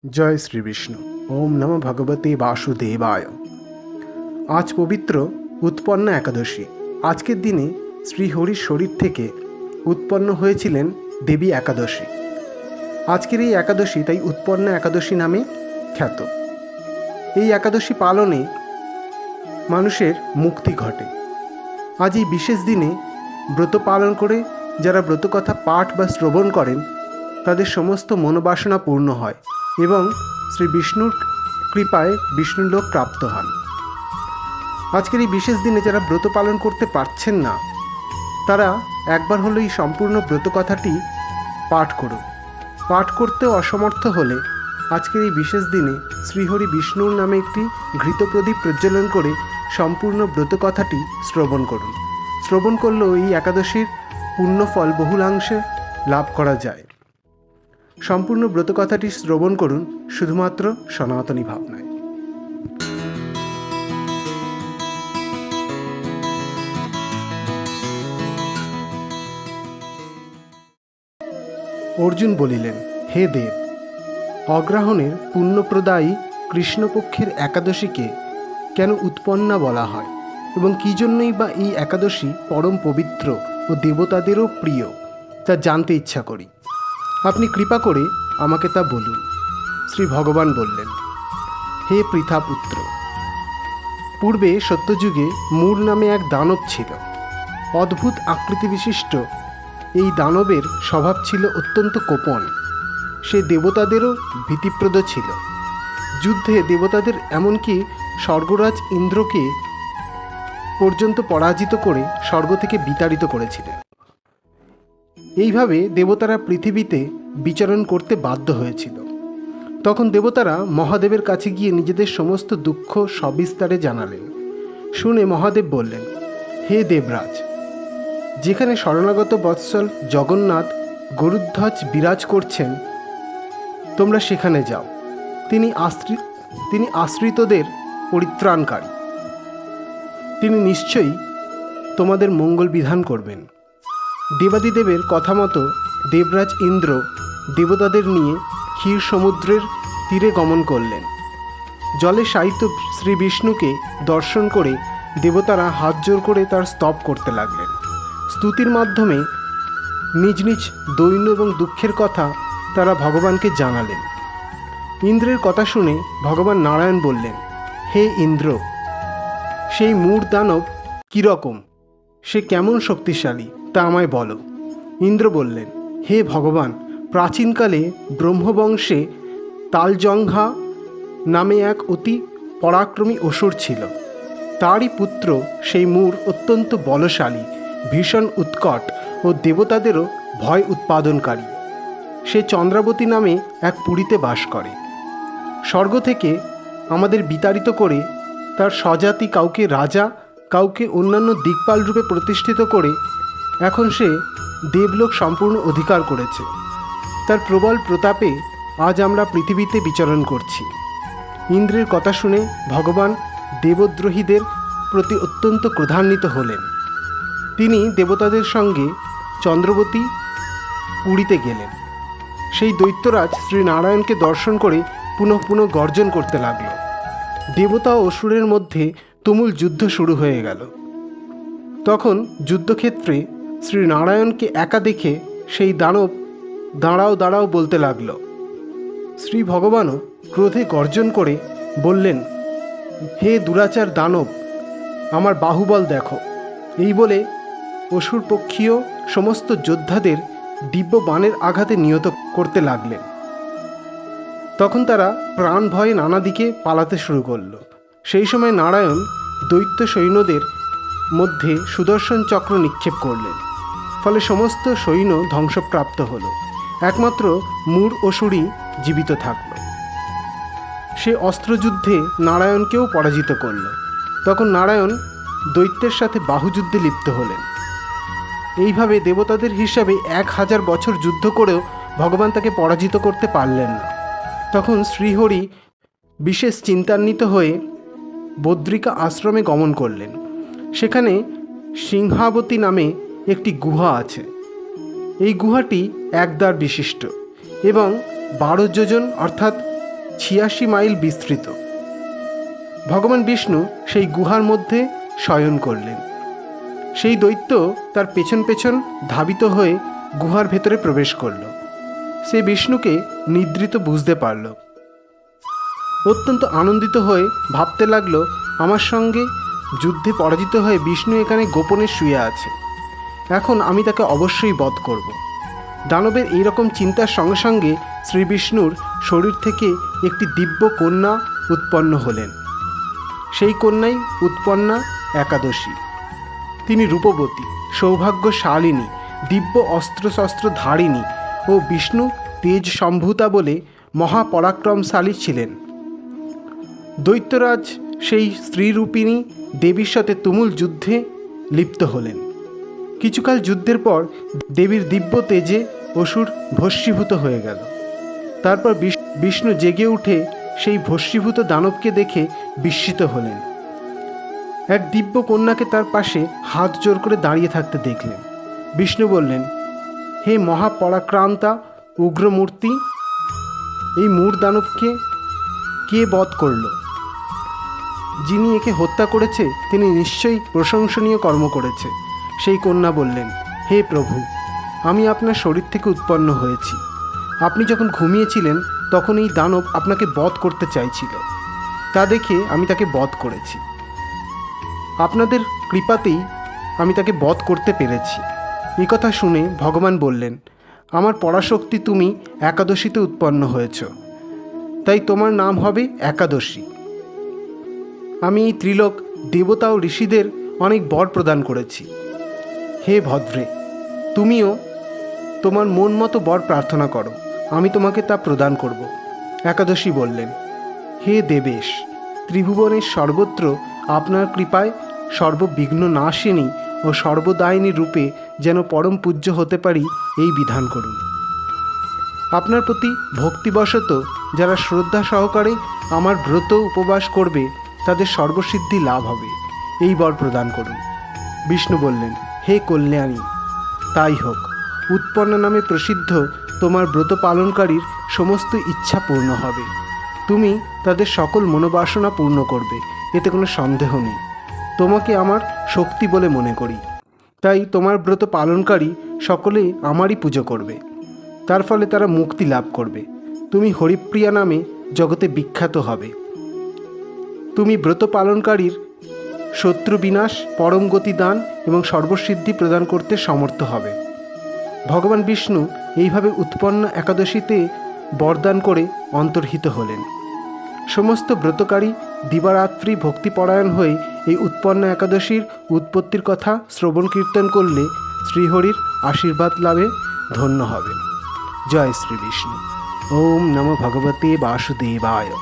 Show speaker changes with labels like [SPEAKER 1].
[SPEAKER 1] জয় শ্রী বিষ্ণু। ওম নমঃ ভগবতে বাসুদেবায়। আজ পবিত্র উৎপন্না একাদশী। আজকের দিনে শ্রীহরির শরীর থেকে উৎপন্ন হয়েছিলেন দেবী একাদশী। আজকের এই একাদশী তাই উৎপন্না একাদশী নামে খ্যাত। এই একাদশী পালনে মানুষের মুক্তি ঘটে। আজ এই বিশেষ দিনে ব্রত পালন করে যারা ব্রতকথা পাঠ বা শ্রবণ করেন তাদের সমস্ত মনোবাসনা পূর্ণ হয় এবং শ্রী বিষ্ণুর কৃপায় বিষ্ণুলোক প্রাপ্ত হন। আজকের এই বিশেষ দিনে যারা ব্রত পালন করতে পারছেন না তারা একবার হলো এই সম্পূর্ণ ব্রতকথাটি পাঠ করুন। পাঠ করতেও অসমর্থ হলে আজকের এই বিশেষ দিনে শ্রীহরি বিষ্ণুর নামে একটি ঘৃতপ্রদীপ প্রজ্বলন করে সম্পূর্ণ ব্রতকথাটি শ্রবণ করুন। শ্রবণ করলেও এই একাদশীর পুণ্যফল বহুলাংশে লাভ করা যায়। সম্পূর্ণ ব্রতকথাটি শ্রবণ করুন শুধুমাত্র সনাতনী ভাবনায়। অর্জুন বলিলেন, হে দেব, অগ্রহণের পুণ্যপ্রদায়ী কৃষ্ণপক্ষের একাদশীকে কেন উৎপন্না বলা হয় এবং কী জন্যই বা এই একাদশী পরম পবিত্র ও দেবতাদেরও প্রিয় তা জানতে ইচ্ছা করি। আপনি কৃপা করে আমাকে তা বলুন। শ্রী ভগবান বললেন, হে পৃথাপুত্র, পূর্বে সত্যযুগে মূর নামে এক দানব ছিল। অদ্ভুত আকৃতি বিশিষ্ট এই দানবের স্বভাব ছিল অত্যন্ত কোপন। সে দেবতাদেরও ভীতিপ্রদ ছিল। যুদ্ধে দেবতাদের এমনকি স্বর্গরাজ ইন্দ্রকে পর্যন্ত পরাজিত করে স্বর্গ থেকে বিতাড়িত করেছিলেন। এইভাবে দেবতারা পৃথিবীতে বিচরণ করতে বাধ্য হয়েছিল। তখন দেবতারা মহাদেবের কাছে গিয়ে নিজেদের সমস্ত দুঃখ সবিস্তারে জানালেন। শুনে মহাদেব বললেন, হে দেবরাজ, যেখানে শরণাগত বৎসল জগন্নাথ গরুধ্বজ বিরাজ করছেন তোমরা সেখানে যাও। তিনি আশ্রিতদের পরিত্রাণকারী। তিনি নিশ্চয়ই তোমাদের মঙ্গল বিধান করবেন। দেবাদিদেবের কথা মতো দেবরাজ ইন্দ্র দেবতাদের নিয়ে ক্ষীর সমুদ্রের তীরে গমন করলেন। জলে শায়িত শ্রী বিষ্ণুকে দর্শন করে দেবতারা হাত জোর করে তার স্তব করতে লাগলেন। স্তুতির মাধ্যমে নিজ নিজ দৈন্য এবং দুঃখের কথা তারা ভগবানকে জানালেন। ইন্দ্রের কথা শুনে ভগবান নারায়ণ বললেন, হে ইন্দ্র, সেই মূঢ় দানব কীরকম, সে কেমন শক্তিশালী তা আমায় বলো। ইন্দ্র বললেন, হে ভগবান, প্রাচীনকালে ব্রহ্মবংশে তালজঙ্ঘা নামে এক অতি পরাক্রমী অসুর ছিল। তারই পুত্র সেই মূঢ় অত্যন্ত বলশালী, ভীষণ উৎকট ও দেবতাদেরও ভয় উৎপাদনকারী। সে চন্দ্রাবতী নামে এক পুরীতে বাস করে। স্বর্গ থেকে আমাদের বিতাড়িত করে তার স্বজাতি কাউকে রাজা, কাউকে অন্যান্য দিকপাল রূপে প্রতিষ্ঠিত করে এখন সে দেবলোক সম্পূর্ণ অধিকার করেছে। তার প্রবল প্রতাপে আজ আমরা পৃথিবীতে বিচরণ করছি। ইন্দ্রের কথা শুনে ভগবান দেবদ্রোহীদের প্রতি অত্যন্ত ক্রোধান্বিত হলেন। তিনি দেবতাদের সঙ্গে চন্দ্রবতী পুরীতে গেলেন। সেই দৈত্যরাজ শ্রী নারায়ণকে দর্শন করে পুনঃ পুনঃ গর্জন করতে লাগল। দেবতা ও অসুরের মধ্যে তুমুল যুদ্ধ শুরু হয়ে গেল। তখন যুদ্ধক্ষেত্রে শ্রী নারায়ণকে একা দেখে সেই দানব দাঁড়াও দাঁড়াও বলতে লাগল। শ্রী ভগবানও ক্রোধে গর্জন করে বললেন, হে দুরাচার দানব, আমার বাহুবল দেখো। এই বলে অসুর পক্ষীয় সমস্ত যোদ্ধাদের দিব্য বাণের আঘাতে নিহত করতে লাগলেন। তখন তারা প্রাণ ভয়ে নানা দিকে পালাতে শুরু করল। সেই সময় নারায়ণ দৈত্য সৈন্যদের মধ্যে সুদর্শন চক্র নিক্ষেপ করলেন। ফলে সমস্ত সৈন্য ধ্বংসপ্রাপ্ত হল। একমাত্র মূঢ় অসুরই জীবিত থাকল। সে অস্ত্রযুদ্ধে নারায়ণকেও পরাজিত করল। তখন নারায়ণ দৈত্যের সাথে বাহুযুদ্ধে লিপ্ত হলেন। এইভাবে দেবতাদের হিসাবে 1000 বছর যুদ্ধ করেও ভগবান তাকে পরাজিত করতে পারলেন না। তখন শ্রীহরি বিশেষ চিন্তান্বিত হয়ে বদ্রিকা আশ্রমে গমন করলেন। সেখানে সিংহাবতী নামে একটি গুহা আছে। এই গুহাটি একদ্বার বিশিষ্ট এবং 12 যোজন অর্থাৎ 86 মাইল বিস্তৃত। ভগবান বিষ্ণু সেই গুহার মধ্যে শয়ন করলেন। সেই দৈত্য তার পেছন পেছন ধাবিত হয়ে গুহার ভেতরে প্রবেশ করল। সে বিষ্ণুকে নিদ্রিত বুঝতে পারল। অত্যন্ত আনন্দিত হয়ে ভাবতে লাগলো, আমার সঙ্গে যুদ্ধে পরাজিত হয়ে বিষ্ণু এখানে গোপনে শুয়ে আছে, এখন আমি তাকে অবশ্যই বধ করব। দানবের এইরকম চিন্তার সঙ্গে সঙ্গে শ্রী বিষ্ণুর শরীর থেকে একটি দিব্য কন্যা উৎপন্ন হলেন। সেই কন্যাই উৎপন্না একাদশী। তিনি রূপবতী, সৌভাগ্যশালিনী, দিব্য অস্ত্রশস্ত্র ধারিণী ও বিষ্ণু তেজ সম্ভূতা বলে মহাপরাক্রমশালী ছিলেন। দৈত্যরাজ সেই স্ত্রীরূপিণী দেবীর সাথে তুমুল যুদ্ধে লিপ্ত হলেন। কিছুকাল যুদ্ধের পর দেবীর দিব্য তেজে অসুর ভস্মীভূত হয়ে গেল। তারপর বিষ্ণু জেগে উঠে সেই ভস্মীভূত দানবকে দেখে বিস্মিত হলেন। এক দিব্য কন্যাকে তার পাশে হাত জোর করে দাঁড়িয়ে থাকতে দেখলেন। বিষ্ণু বললেন, হে মহাপরাক্রান্তা উগ্রমূর্তি, এই মূর দানবকে কে বধ করল? যিনি একে হত্যা করেছে তিনি নিশ্চয়ই প্রশংসনীয় কর্ম করেছে। সেই কন্যা বললেন, হে প্রভু, আমি আপনার শরীর থেকে উৎপন্ন হয়েছি। আপনি যখন ঘুমিয়েছিলেন তখন এই দানব আপনাকে বধ করতে চাইছিল, তা দেখে আমি তাকে বধ করেছি। আপনাদের কৃপাতেই আমি তাকে বধ করতে পেরেছি। এই কথা শুনে ভগবান বললেন, আমার পরাশক্তি, তুমি একাদশীতে উৎপন্ন হয়েছ, তাই তোমার নাম হবে একাদশী। আমি এই ত্রিলোক দেবতা ও ঋষিদের অনেক বর প্রদান করেছি। হে ভদ্রে, তুমিও তোমার মন মতো বর প্রার্থনা করো, আমি তোমাকে তা প্রদান করব। একাদশী বললেন, হে দেবেশ, ত্রিভুবনের সর্বত্র আপনার কৃপায় সর্ববিঘ্ন নাশিনী ও সর্বদায়িনী রূপে যেন পরম পূজ্য হতে পারি, এই বিধান করুন। আপনার প্রতি ভক্তিবশত যারা শ্রদ্ধা সহকারে আমার ব্রত উপবাস করবে তাদের সর্বসিদ্ধি লাভ হবে, এই বর প্রদান করুন। বিষ্ণু বললেন, হে কল্যাণী, তাই হোক। উৎপন্না নামে প্রসিদ্ধ তোমার ব্রত পালনকারীর সমস্ত ইচ্ছা পূর্ণ হবে। তুমি তাদের সকল মনোবাসনা পূর্ণ করবে, এতে কোনো সন্দেহ নেই। তোমাকে আমার শক্তি বলে মনে করি, তাই তোমার ব্রত পালনকারী সকলে আমারই পুজো করবে। তার ফলে তারা মুক্তি লাভ করবে। তুমি হরিপ্রিয়া নামে জগতে বিখ্যাত হবে। তুমি ব্রত পালনকারীর শত্রু বিনাশ, পরম গতি দান এবং সর্বসিদ্ধি প্রদান করতে সমর্থ হবে। ভগবান বিষ্ণু এইভাবে উৎপন্ন একাদশীতে বরদান করে অন্তর্হিত হলেন। সমস্ত ব্রতকারী দিবারাত্রি ভক্তিপরায়ণ হয়ে এই উৎপন্ন একাদশীর উৎপত্তির কথা শ্রবণ কীর্তন করলে শ্রীহরির আশীর্বাদ লাভে ধন্য হবেন। জয় শ্রী বিষ্ণু। ওম নমো ভগবতে বাসুদেবায়।